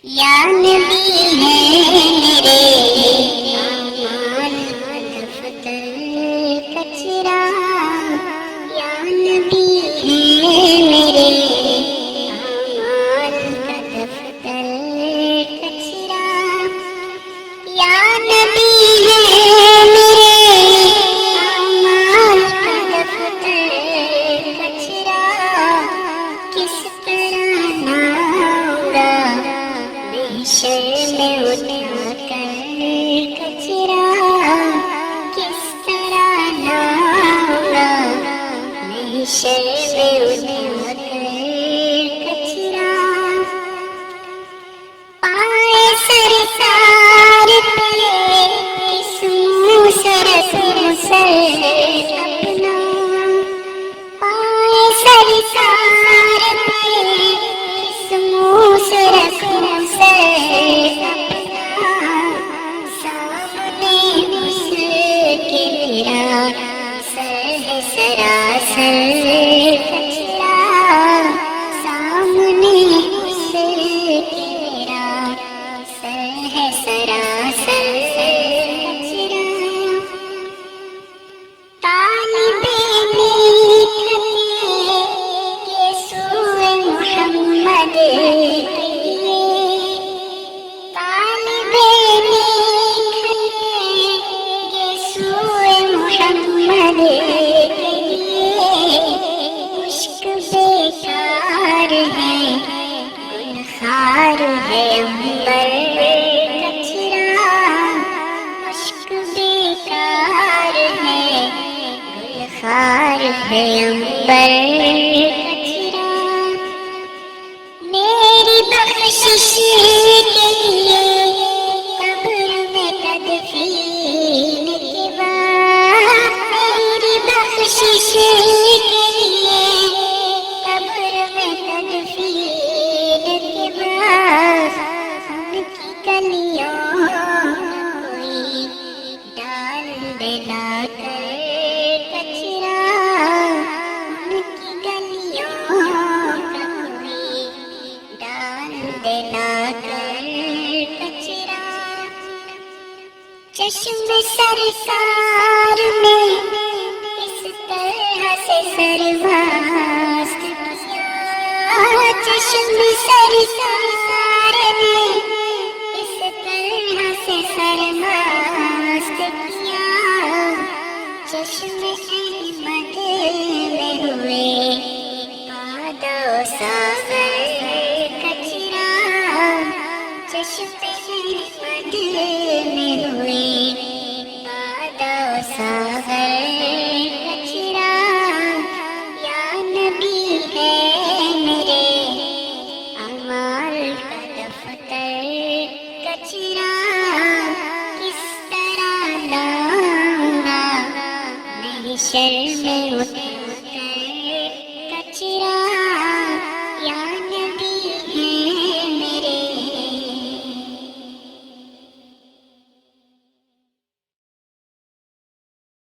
یا نبی ہے میرے اعمال کا دفتر کچرا، یا نبی ہے میرے اعمال کا دفتر کچرا، یا نبی ہے میرے اعمال کا دفتر کچرا، کس طرح نہ اڑا محشر میں اٹھا کر کچرا، کس طرح نہ اڑا محشر میں اٹھا کر کچرا، پائے سرکار پہ کس منہ سے رسوں سے اپنا، پائے سرکار پہ کس منہ سے رسوں سے اپنا، سامنے اس کے میرا سر سراسر کچرا، سامنے اس کے میرا سر سراسر کچرا، طالب نیک کے سوئے محمد کہیے، طالب نیک کے سوئے محمد کہیے، مشک بیکار ہے گلخار ہے عنبر کچرا، مشک بیکار ہے گلخار ہے عنبر کچرا، میری بخشش کے لیے قبر میں تدفین کے بعد، میری بخشش کے لیے قبر میں تدفین کے بعد، ان کی گلیوں کوئی ڈال دینا کر کچرا، ان کی گلیوں کا کوئی ڈال دینا کر کچرا، چشم سرکار میں اس طرح سے سرمست کیا، چشم سرکار نے اس طرح سے سرمست کیا، چشم احمد میں ہوئے باد و ساغر کچرا، چشم احمد میں ہوئے باد و ساغر کچرا، یا نبی ہے میرے اعمال کا دفتر کچرا، کس طرح نہ اڑا محشر میں